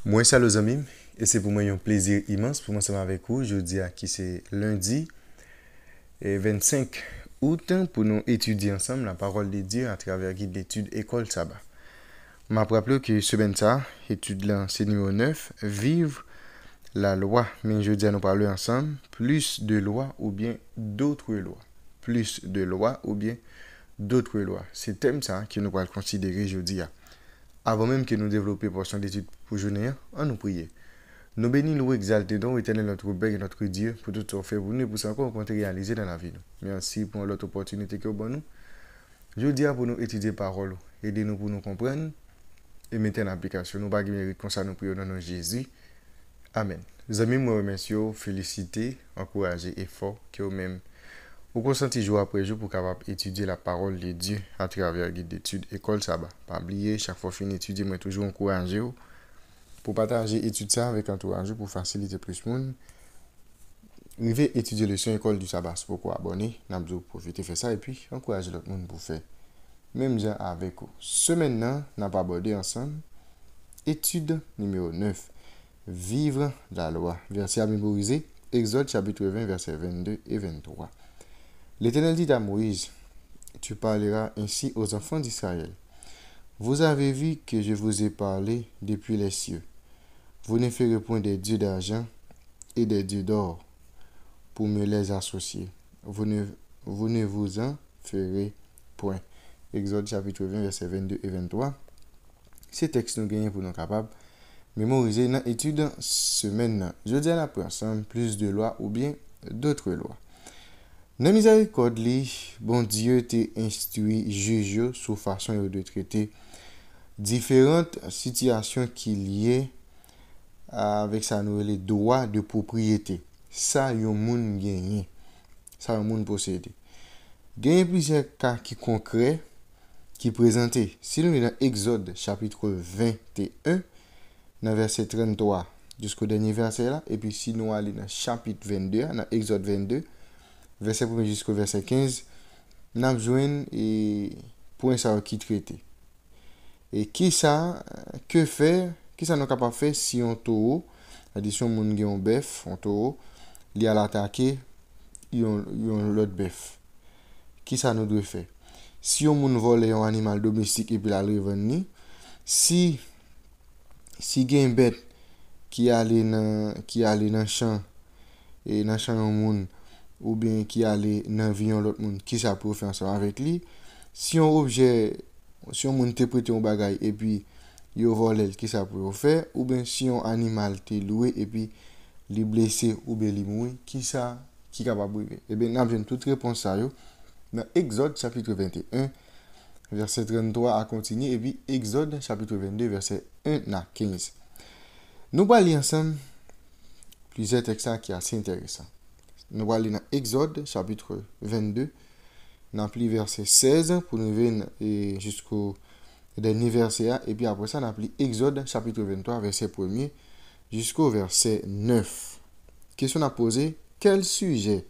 Moi, salut les amis, et c'est pour moi un plaisir immense pour m'ensemble avec vous. Je dis à qui c'est lundi et 25 août pour nous étudier ensemble la parole de Dieu à travers guide d'études École Sabbat. Je m'a rappelé que semaine ça, étude là, c'est numéro 9, vivre la loi. Mais je dis à nous parler ensemble, plus de lois ou bien d'autres lois. Plus de lois ou bien d'autres lois. C'est le thème ça que nous allons considérer jeudi. Avant même que nous développions portion d'études pour journée, on nous prier. Nous bénis, nous exaltons, donc, éternel notre Père et notre Dieu, pour tout ce que fait pour nous et pour ce qu'on compte réaliser dans la vie. Merci pour l'autre opportunité que vous donnez. Je dis à pour nous étudier la parole, aidez-nous pour nous comprendre et mettre en application. Nous pas mérite comme ça, nous prions dans le nom de Jésus. Amen. Les amis, moi remercie, féliciter, encourager et fort que vous-même vous consentez jour après jour pour capable étudier la parole de Dieu à travers le guide d'études École Sabbat. Pas oublier, chaque fois fin d'étudier, moi toujours encourager pour partager étude ça avec entourage pour faciliter plus de monde. Arrivez étudier le son école du sabbat. Pourquoi abonner? N'abdou profiter faire ça et puis encourager l'autre monde pour faire. Même gens avec vous. Ce maintenant, n'a pas abordé ensemble. Étude numéro 9. Vivre la loi. Verset à mémoriser. Exode chapitre 20, versets 22 et 23. L'Éternel dit à Moïse, tu parleras ainsi aux enfants d'Israël. Vous avez vu que je vous ai parlé depuis les cieux. Vous ne ferez point des dieux d'argent et des dieux d'or pour me les associer. Vous ne vous en ferez point. Exode chapitre 20, versets 22 et 23. Ces textes nous gagnent pour nous capables de mémoriser dans l'étude semaine. Je dis à la personne plus de lois ou bien d'autres lois. Dans miséricorde, bon Dieu t'a instruit juge sous façon de traiter différentes situations qui liées avec ça nous les droits de propriété. Ça yon moun gagné. Ça yon moun possédé. Gagné plusieurs cas qui concrets qui présentés. Si nous dans Exode chapitre 21 dans verset 33 jusqu'au dernier verset là et puis si nous allons dans chapitre 22 dans Exode 22 verset 1 jusqu'au verset 15 nous avons et point ça qui traité. Et qui ça que faire qui ça nous capable faire si on taureau addition moun gen un bœuf on taureau li a l'attaquer yon l'autre bœuf qui ça nous doit faire si on moun vole un animal domestique et puis la revendre si gen bête qui aller dans champ et dans champ un moun ou bien qui aller dans vion l'autre moun qui ça pour faire ensemble avec lui si on objet si on moun te prêter un bagage et puis yo volé qui ça pour faire ou bien si un animal te loué et puis li blessé ou bien li mouri qui ça qui capable briver et bien n'a besoin toute réponse ça yo dans Exode chapitre 21 verset 33 à continuer et puis Exode chapitre 22 verset 1 à 15 nous allons lire ensemble plusieurs textes qui sont assez intéressants. Nous allons lire dans Exode chapitre 22 dans le verset 16 pour nous venir jusqu'au dernier verset et puis après ça on appelle Exode chapitre 23 verset 1er jusqu'au verset 9. Question à poser, quel sujet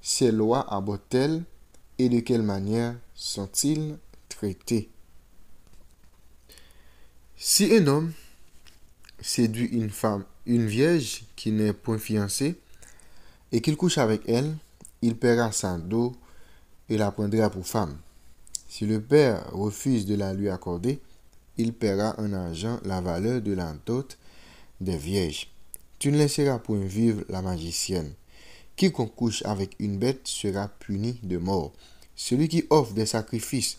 ces lois abordent-elles et de quelle manière sont-ils traités? Si un homme séduit une femme, une vierge qui n'est point fiancée et qu'il couche avec elle, il paiera sa dot et la prendra pour femme. Si le père refuse de la lui accorder, il paiera en argent la valeur de la dot des vierges. Tu ne laisseras point vivre la magicienne. Quiconque couche avec une bête sera puni de mort. Celui qui offre des sacrifices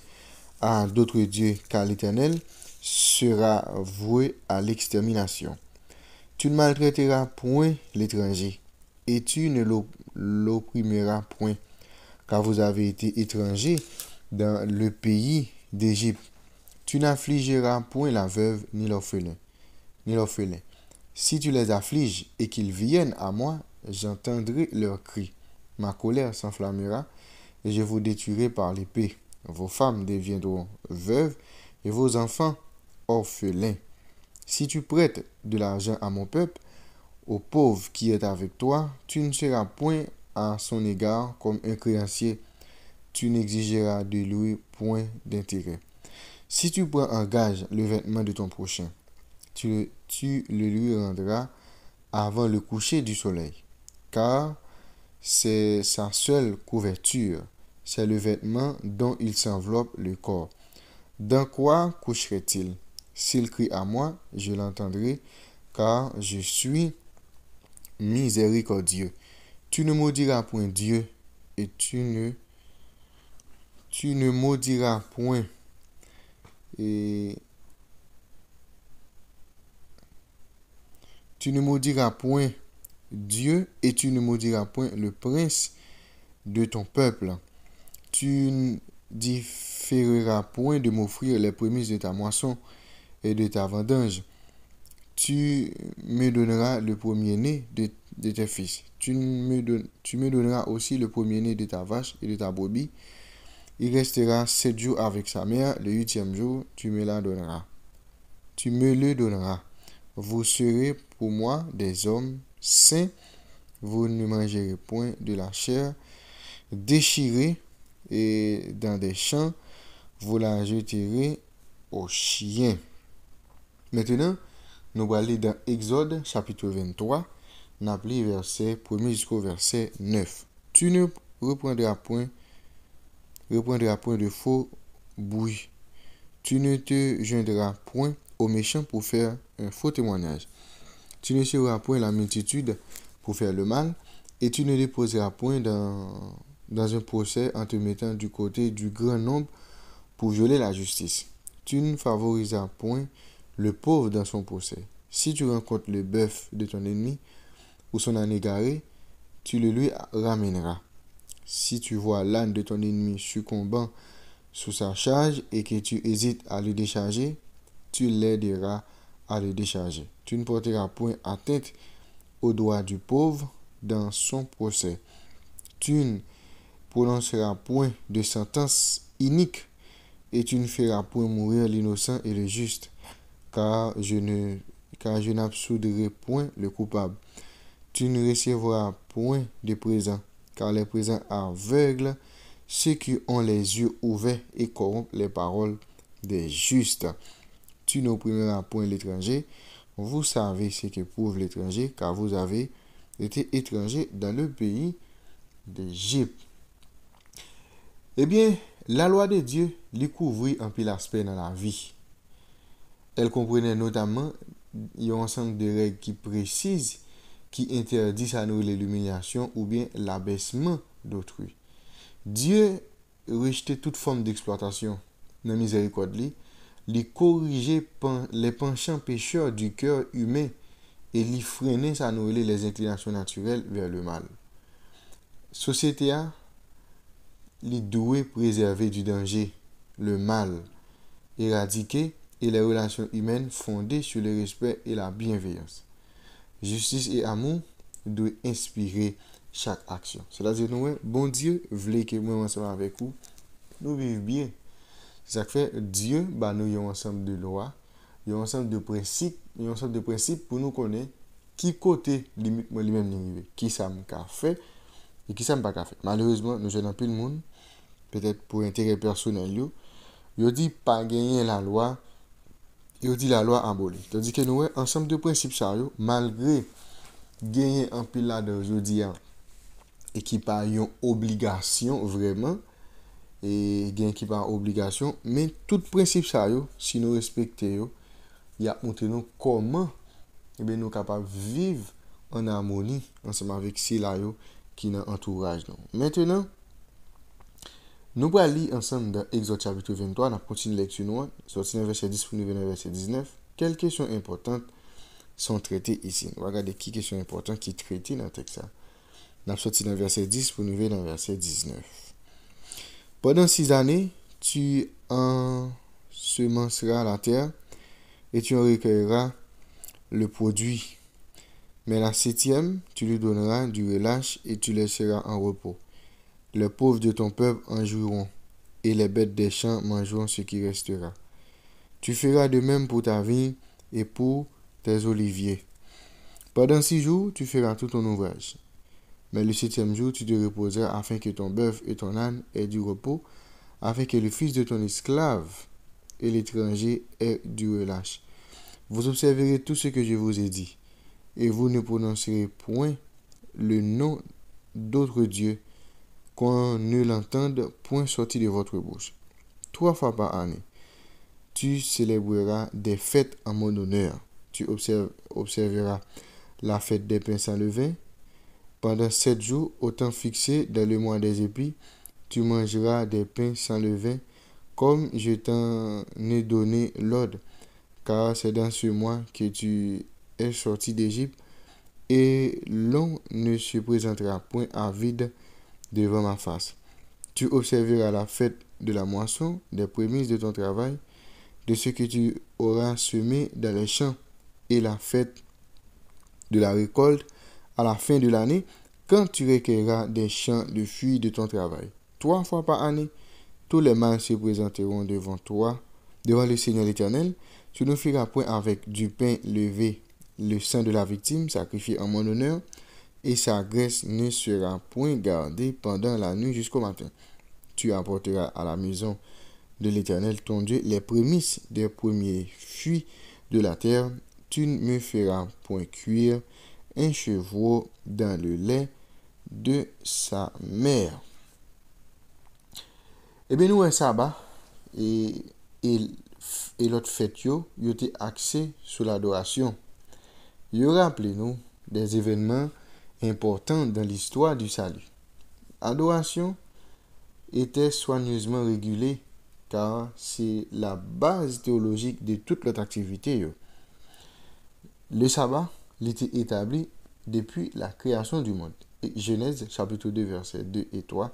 à d'autres dieux qu'à l'Éternel sera voué à l'extermination. Tu ne maltraiteras point l'étranger, et tu ne l'opprimeras point, car vous avez été étrangers dans le pays d'Égypte. Tu n'affligeras point la veuve ni l'orphelin. Si tu les affliges et qu'ils viennent à moi, j'entendrai leurs cris. Ma colère s'enflammera et je vous détruirai par l'épée. Vos femmes deviendront veuves et vos enfants orphelins. Si tu prêtes de l'argent à mon peuple, au pauvre qui est avec toi, tu ne seras point à son égard comme un créancier. Tu n'exigeras de lui point d'intérêt. Si tu prends en gage le vêtement de ton prochain, tu le lui rendras avant le coucher du soleil, car c'est sa seule couverture, c'est le vêtement dont il s'enveloppe le corps. Dans quoi coucherait-il? S'il crie à moi, je l'entendrai, car je suis miséricordieux. Tu ne maudiras point Dieu, et tu ne maudiras point, et tu ne maudiras point Dieu, et tu ne maudiras point le prince de ton peuple. Tu ne différeras point de m'offrir les prémices de ta moisson et de ta vendange. Tu me donneras le premier-né de tes fils. Tu me donneras aussi le premier-né de ta vache et de ta brebis. Il restera 7 jours avec sa mère. Le 8e jour, tu me la donneras. Tu me le donneras. Vous serez pour moi des hommes saints. Vous ne mangerez point de la chair déchirée et dans des champs, vous la jeterez aux chiens. Maintenant, nous allons aller dans Exode chapitre 23, nous allons verset 1 jusqu'au verset 9. Tu ne reprendras point de faux bruit. Tu ne te joindras point aux méchants pour faire un faux témoignage. Tu ne seras point la multitude pour faire le mal, et tu ne déposeras point dans un procès en te mettant du côté du grand nombre pour violer la justice. Tu ne favoriseras point le pauvre dans son procès. Si tu rencontres le bœuf de ton ennemi ou son âne égaré, tu le lui ramèneras. Si tu vois l'âne de ton ennemi succombant sous sa charge et que tu hésites à le décharger, tu l'aideras à le décharger. Tu ne porteras point atteinte aux droits du pauvre dans son procès. Tu ne prononceras point de sentence inique et tu ne feras point mourir l'innocent et le juste, car je n'absoudrai point le coupable. Tu ne recevras point de présents, car les présents aveuglent ceux qui ont les yeux ouverts et corrompent les paroles des justes. Tu n'opprimeras point l'étranger. Vous savez ce que prouve l'étranger, car vous avez été étrangers dans le pays d'Égypte. Eh bien, la loi de Dieu lui couvrit un pile aspect dans la vie. Elle comprenait notamment un ensemble de règles qui précisent, qui interdisent à nous l'humiliation ou bien l'abaissement d'autrui. Dieu rejetait toute forme d'exploitation. Dans la miséricorde, lui corrigeait les penchants pécheurs du cœur humain et lui freinait ça nous les inclinations naturelles vers le mal. Société a lui doit préserver du danger, le mal, éradiquer et les relations humaines fondées sur le respect et la bienveillance. Justice et amour doivent inspirer chaque action. C'est-à-dire, bon Dieu voulait que moi ensemble avec vous, nous vivions bien. C'est ça que fait Dieu, nous avons un ensemble de lois, un ensemble de principes, pour nous connaître qui côté limite moi lui-même arrivé, qui ça m'a fait et qui ça m'a pas fait. Malheureusement, nous sommes plus le monde, peut-être pour intérêt personnel, yo dit pas gagner la loi, yo dit la loi abolie. Tandis que nous ensemble de principes ça malgré gagner un pile là de aujourd'hui et qui pas une obligation vraiment et gain qui pas obligation, mais tout principe ça si nous respectons il a montré nous comment nous capables vivre en harmonie ensemble avec ces là qui dans entourage nous. Maintenant nous allons lire ensemble dans Exode chapitre 23, on continue la lecture nous, sorti dans verset 10 pour nous venir verset 19. Quelles questions importantes sont traitées ici? On va regarder qui questions importantes qui traitées dans le texte. On a sorti dans verset 10 pour nous venir dans verset 19. Pendant 6 années, tu ensemenceras la terre et tu en recueilleras le produit. Mais la 7e, tu lui donneras du relâche et tu laisseras en repos. Les pauvres de ton peuple en jouiront, et les bêtes des champs mangeront ce qui restera. Tu feras de même pour ta vigne et pour tes oliviers. Pendant 6 jours, tu feras tout ton ouvrage. Mais le 7e jour, tu te reposeras afin que ton bœuf et ton âne aient du repos, afin que le fils de ton esclave et l'étranger aient du relâche. Vous observerez tout ce que je vous ai dit, et vous ne prononcerez point le nom d'autre Dieu, qu'on ne l'entende point sortir de votre bouche. 3 fois par année, tu célébreras des fêtes en mon honneur. Tu observeras la fête des pains sans levain. Pendant 7 jours, au temps fixé dans le mois des épis, tu mangeras des pains sans levain, comme je t'en ai donné l'ordre, car c'est dans ce mois que tu es sorti d'Égypte, et l'on ne se présentera point à vide devant ma face. Tu observeras la fête de la moisson, des prémices de ton travail, de ce que tu auras semé dans les champs, et la fête de la récolte à la fin de l'année, quand tu recueilleras des champs de fruits de ton travail. 3 fois par année, tous les mâles se présenteront devant toi, devant le Seigneur l'Éternel. Tu ne feras point avec du pain levé le sang de la victime sacrifiée en mon honneur, et sa graisse ne sera point gardée pendant la nuit jusqu'au matin. Tu apporteras à la maison de l'Éternel ton Dieu les prémices des premiers fruits de la terre. Tu ne me feras point cuire un chevreau dans le lait de sa mère. Eh bien, nous, un sabbat, et, et, et l'autre fête, yo était axé sur l'adoration. Yo rappelez-nous des événements importants dans l'histoire du salut. L'adoration était soigneusement régulée, car c'est la base théologique de toute notre activité. Yo. Le sabbat, il était établi depuis la création du monde. Et Genèse chapitre 2, versets 2 et 3,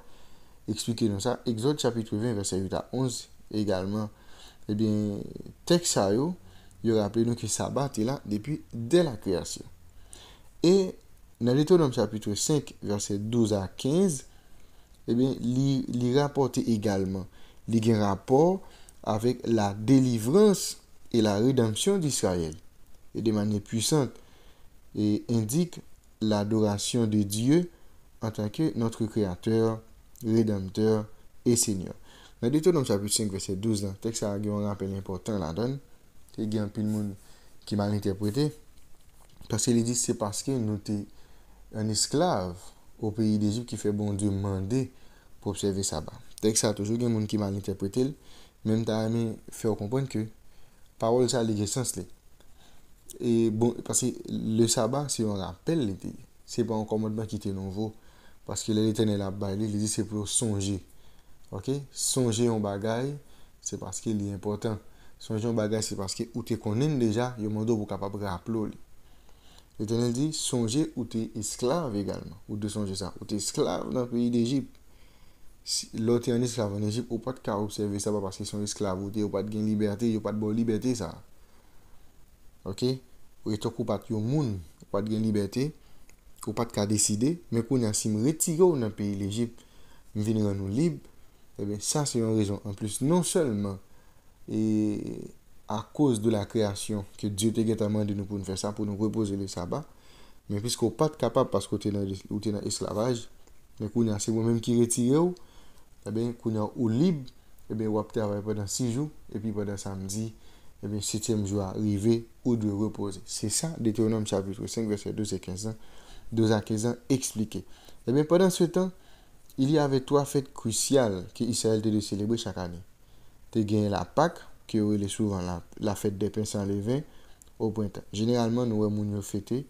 expliquez-nous ça. Exode chapitre 20, verset 8 à 11, également. Eh bien, texte ça, il rappelle-nous que le sabbat est là depuis dès la création. Et dans Deutéronome chapitre 5, verset 12 à 15, eh bien, il rapporte également, il y a un rapport avec la délivrance et la rédemption d'Israël. Et de manière puissante, et indique l'adoration de Dieu en tant que notre Créateur, Rédempteur et Seigneur. Dans Deutéronome chapitre 5, verset 12, le texte a un rappel important là-dedans. Il y a un peu de monde qui m'a interprété. Parce qu'il dit c'est parce que nous sommes un esclave au pays d'Égypte qui fait bon Dieu demander pour observer le sabbat. Le texte a toujours un monde qui m'a interprété. Même t'as aimé faire comprendre que parole ça a le sens. Et bon, parce que le sabbat, si on rappelle, c'est pas un commandement qui était nouveau. Parce que l'Éternel a baillé, il dit c'est pour songer. Ok? Songer en bagaille, c'est parce qu'il est important. Songer en bagaille, c'est parce que ou tu connais déjà, il y a un pour capable de rappeler. L'Éternel dit songer ou tu es esclave également. Ou de songer ça. Ou tu es esclave dans le pays d'Égypte. Si l'autre est un esclave en Égypte, ou pas de cas observer ça parce qu'ils sont esclaves. Ou pas de liberté, ou pas de bonne liberté ça. Ok? Ou est ou pas de monde, pas de liberté, ou pas de cas décider, mais qu'on a si me retirer dans le pays l'Égypte, venir nous libre, et bien ça c'est une raison. En plus, non seulement et à cause de la création que Dieu t'a demandé de nous pour nous faire ça, pour nous reposer le sabbat, mais puisqu'on pas capable parce qu'on est dans l'esclavage, mais qu'on a c'est vous-même qui retire, et bien qu'on a ou libre, et bien on va travailler pendant 6 jours, et puis pendant samedi, et bien 7e jour arrivé ou de reposer. C'est ça, Deutéronome chapitre 5, verset 2 à 15 ans, expliqué. Et bien pendant ce temps, il y avait 3 fêtes cruciales que Israël devait célébrer chaque année. Tu as gagné la Pâque, qui est souvent la fête des pains sans levain, au printemps. Généralement, nous avons fêté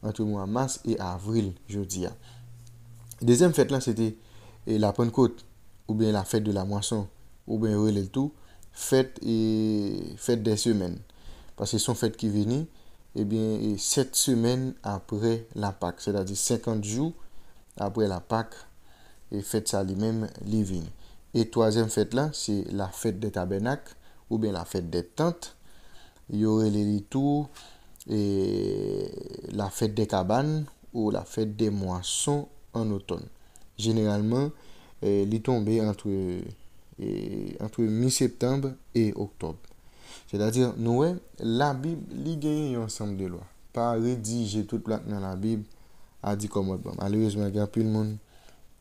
entre le mois mars et avril, jeudi. Deuxième fête là, c'était la Pentecôte, ou bien la fête de la moisson, ou bien le tout, fête des semaines. Parce que sont fêtes qui viennent, eh bien, 7 semaines après la Pâque, c'est-à-dire 50 jours après la Pâque, et fête ça lui-même, living. Et troisième fête là, c'est la fête des tabernacles, ou bien la fête des tentes. Il y aurait les tours, et la fête des cabanes, ou la fête des moissons en automne. Généralement, il tombe entre mi-septembre et octobre. C'est-à-dire, nous, la Bible, il gagne un ensemble de lois. Pas rédiger toute plante dans la Bible, a dit comme bon. Malheureusement, il y a plus de monde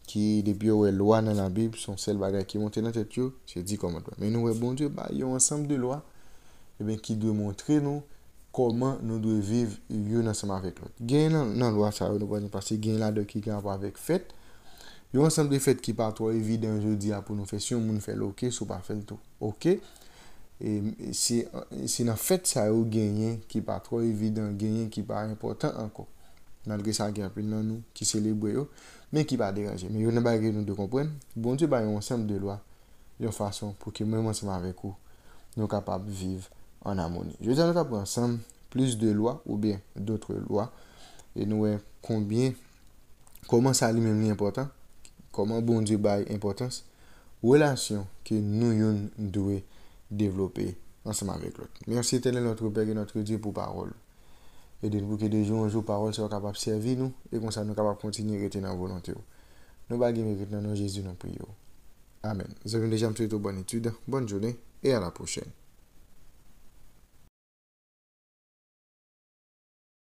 qui, depuis les lois dans la Bible, sont celles qui montent dans la tête, c'est dit comme bon. Mais nous, bon Dieu, il y a un ensemble de lois qui doit montrer nous comment nous devons vivre yon ensemble avec l'autre. Gain dans loi ça nous prenons parce que gain là de qui a avec fête. Yon ensemble de fêtes qui pas trop évident jeudi pour nous faire si on moun fait OK, sou pas faire tout. OK? Et si dans fête ça yo gagné qui pas trop évident, gagné qui pas important encore. Malgré ça gagne plein dans nous qui célèbre yo, mais qui pas déranger. Mais yon pas nous de comprendre. Bon Dieu ba un ensemble de lois, une façon pour que même ensemble avec vous nous capables de vivre en harmonie. Je dis à nous apprendre ensemble plus de lois ou bien d'autres lois et nous voyons comment ça lui-même est important, comment bon Dieu bail importance, relation que nous devons développer ensemble avec l'autre. Merci Éternel notre Père et notre Dieu pour parole. Et de nous que de jour en jour parole soit capable de servir nous et comme ça nous capable de continuer à rester dans la volonté. Nous baguons maintenant dans Jésus nous prions. Amen. Nous avons déjà fait une bonne étude, bonne journée et à la prochaine.